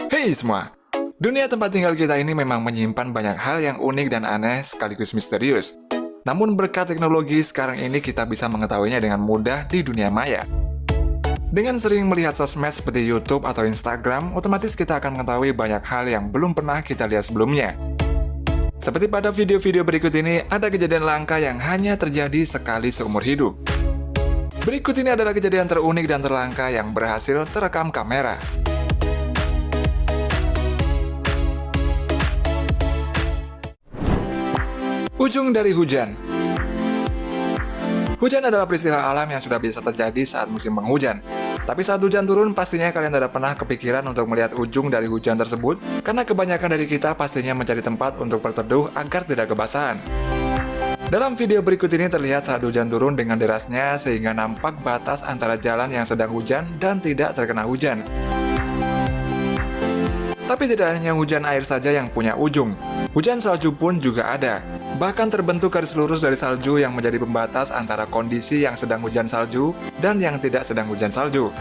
Hey semua! Dunia tempat tinggal kita ini memang menyimpan banyak hal yang unik dan aneh sekaligus misterius. Namun berkat teknologi sekarang ini kita bisa mengetahuinya dengan mudah di dunia maya. Dengan sering melihat sosmed seperti YouTube atau Instagram, otomatis kita akan mengetahui banyak hal yang belum pernah kita lihat sebelumnya. Seperti pada video-video berikut ini, ada kejadian langka yang hanya terjadi sekali seumur hidup. Berikut ini adalah kejadian terunik dan terlangka yang berhasil terekam kamera. Ujung dari hujan. Hujan adalah peristiwa alam yang sudah biasa terjadi saat musim penghujan. Tapi saat hujan turun, pastinya kalian tidak pernah kepikiran untuk melihat ujung dari hujan tersebut, karena kebanyakan dari kita pastinya mencari tempat untuk berteduh agar tidak kebasahan. Dalam video berikut ini terlihat saat hujan turun dengan derasnya sehingga nampak batas antara jalan yang sedang hujan dan tidak terkena hujan. Tapi tidak hanya hujan air saja yang punya ujung, hujan salju pun juga ada. Bahkan terbentuk garis lurus dari salju yang menjadi pembatas antara kondisi yang sedang hujan salju dan yang tidak sedang hujan salju.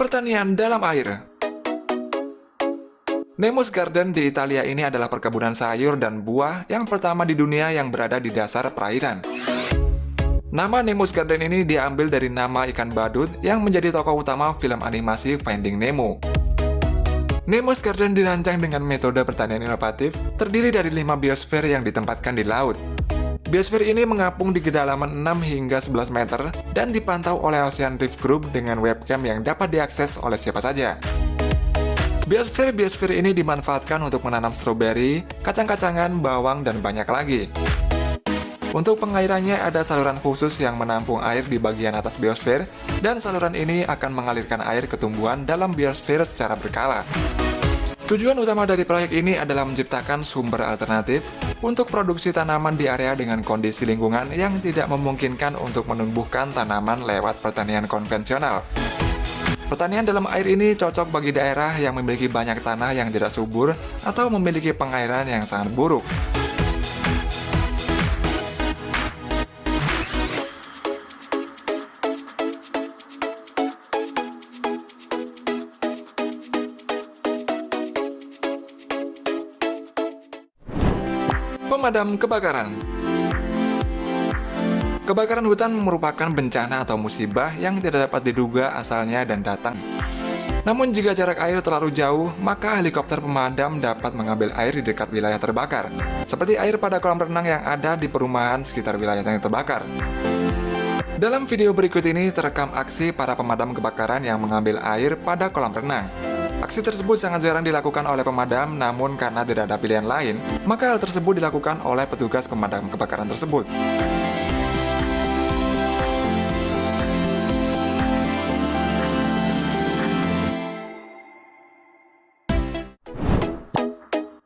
Pertanian dalam air. Nemo's Garden di Italia ini adalah perkebunan sayur dan buah yang pertama di dunia yang berada di dasar perairan. Nama Nemo's Garden ini diambil dari nama ikan badut yang menjadi tokoh utama film animasi Finding Nemo. Nemo's Garden dirancang dengan metode pertanian inovatif, terdiri dari 5 biosfer yang ditempatkan di laut. Biosfer ini mengapung di kedalaman 6 hingga 11 meter dan dipantau oleh Ocean Reef Group dengan webcam yang dapat diakses oleh siapa saja. Biosfer ini dimanfaatkan untuk menanam stroberi, kacang-kacangan, bawang, dan banyak lagi. Untuk pengairannya ada saluran khusus yang menampung air di bagian atas biosfer, dan saluran ini akan mengalirkan air ke tumbuhan dalam biosfer secara berkala. Tujuan utama dari proyek ini adalah menciptakan sumber alternatif untuk produksi tanaman di area dengan kondisi lingkungan yang tidak memungkinkan untuk menumbuhkan tanaman lewat pertanian konvensional. Pertanian dalam air ini cocok bagi daerah yang memiliki banyak tanah yang tidak subur atau memiliki pengairan yang sangat buruk. Pemadam kebakaran. Kebakaran hutan merupakan bencana atau musibah yang tidak dapat diduga asalnya dan datang. Namun jika jarak air terlalu jauh, maka helikopter pemadam dapat mengambil air di dekat wilayah terbakar, seperti air pada kolam renang yang ada di perumahan sekitar wilayah yang terbakar. Dalam video berikut ini terekam aksi para pemadam kebakaran yang mengambil air pada kolam renang. Aksi tersebut sangat jarang dilakukan oleh pemadam, namun karena tidak ada pilihan lain, maka hal tersebut dilakukan oleh petugas pemadam kebakaran tersebut.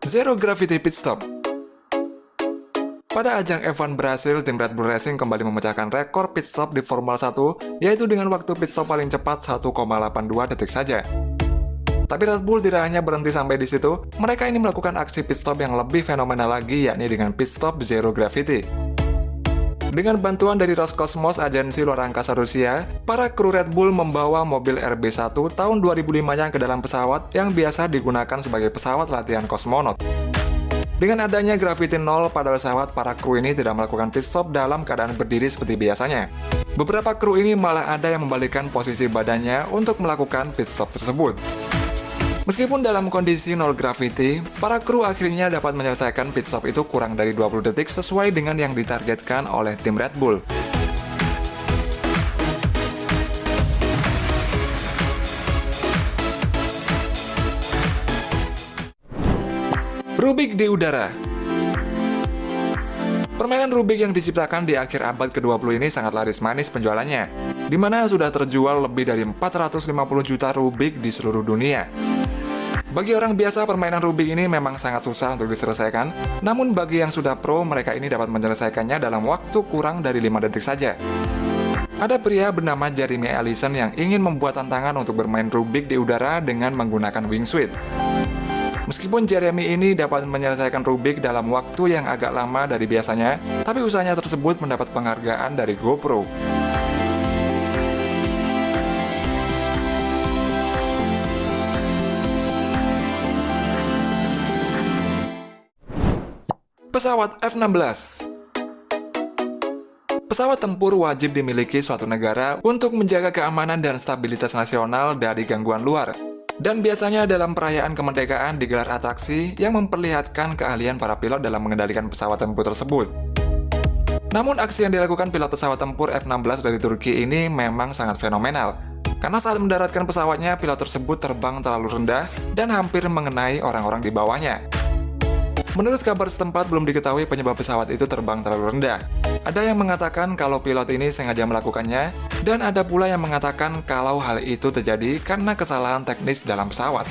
Zero Gravity Pit Stop. Pada ajang F1 Brasil, tim Red Bull Racing kembali memecahkan rekor pit stop di Formula 1, yaitu dengan waktu pit stop paling cepat 1,82 detik saja. Tapi Red Bull tidak hanya berhenti sampai di situ, mereka ini melakukan aksi pit stop yang lebih fenomenal lagi, yakni dengan pit stop Zero Gravity. Dengan bantuan dari Roscosmos, agensi luar angkasa Rusia, para kru Red Bull membawa mobil RB1 tahun 2005-nya ke dalam pesawat yang biasa digunakan sebagai pesawat latihan kosmonot. Dengan adanya gravity nol pada pesawat, para kru ini tidak melakukan pit stop dalam keadaan berdiri seperti biasanya. Beberapa kru ini malah ada yang membalikkan posisi badannya untuk melakukan pit stop tersebut. Meskipun dalam kondisi nol gravity, para kru akhirnya dapat menyelesaikan pit stop itu kurang dari 20 detik sesuai dengan yang ditargetkan oleh tim Red Bull. Rubik di udara. Permainan Rubik yang diciptakan di akhir abad ke-20 ini sangat laris manis penjualannya, di mana sudah terjual lebih dari 450 juta Rubik di seluruh dunia. Bagi orang biasa, permainan Rubik ini memang sangat susah untuk diselesaikan, namun bagi yang sudah pro, mereka ini dapat menyelesaikannya dalam waktu kurang dari 5 detik saja. Ada pria bernama Jeremy Allison yang ingin membuat tantangan untuk bermain Rubik di udara dengan menggunakan wingsuit. Meskipun Jeremy ini dapat menyelesaikan Rubik dalam waktu yang agak lama dari biasanya, tapi usahanya tersebut mendapat penghargaan dari GoPro. Pesawat F-16. Pesawat tempur wajib dimiliki suatu negara untuk menjaga keamanan dan stabilitas nasional dari gangguan luar. Dan biasanya dalam perayaan kemerdekaan digelar atraksi yang memperlihatkan keahlian para pilot dalam mengendalikan pesawat tempur tersebut. Namun aksi yang dilakukan pilot pesawat tempur F-16 dari Turki ini memang sangat fenomenal. Karena saat mendaratkan pesawatnya, pilot tersebut terbang terlalu rendah dan hampir mengenai orang-orang di bawahnya. Menurut kabar setempat, belum diketahui penyebab pesawat itu terbang terlalu rendah. Ada yang mengatakan kalau pilot ini sengaja melakukannya, dan ada pula yang mengatakan kalau hal itu terjadi karena kesalahan teknis dalam pesawat.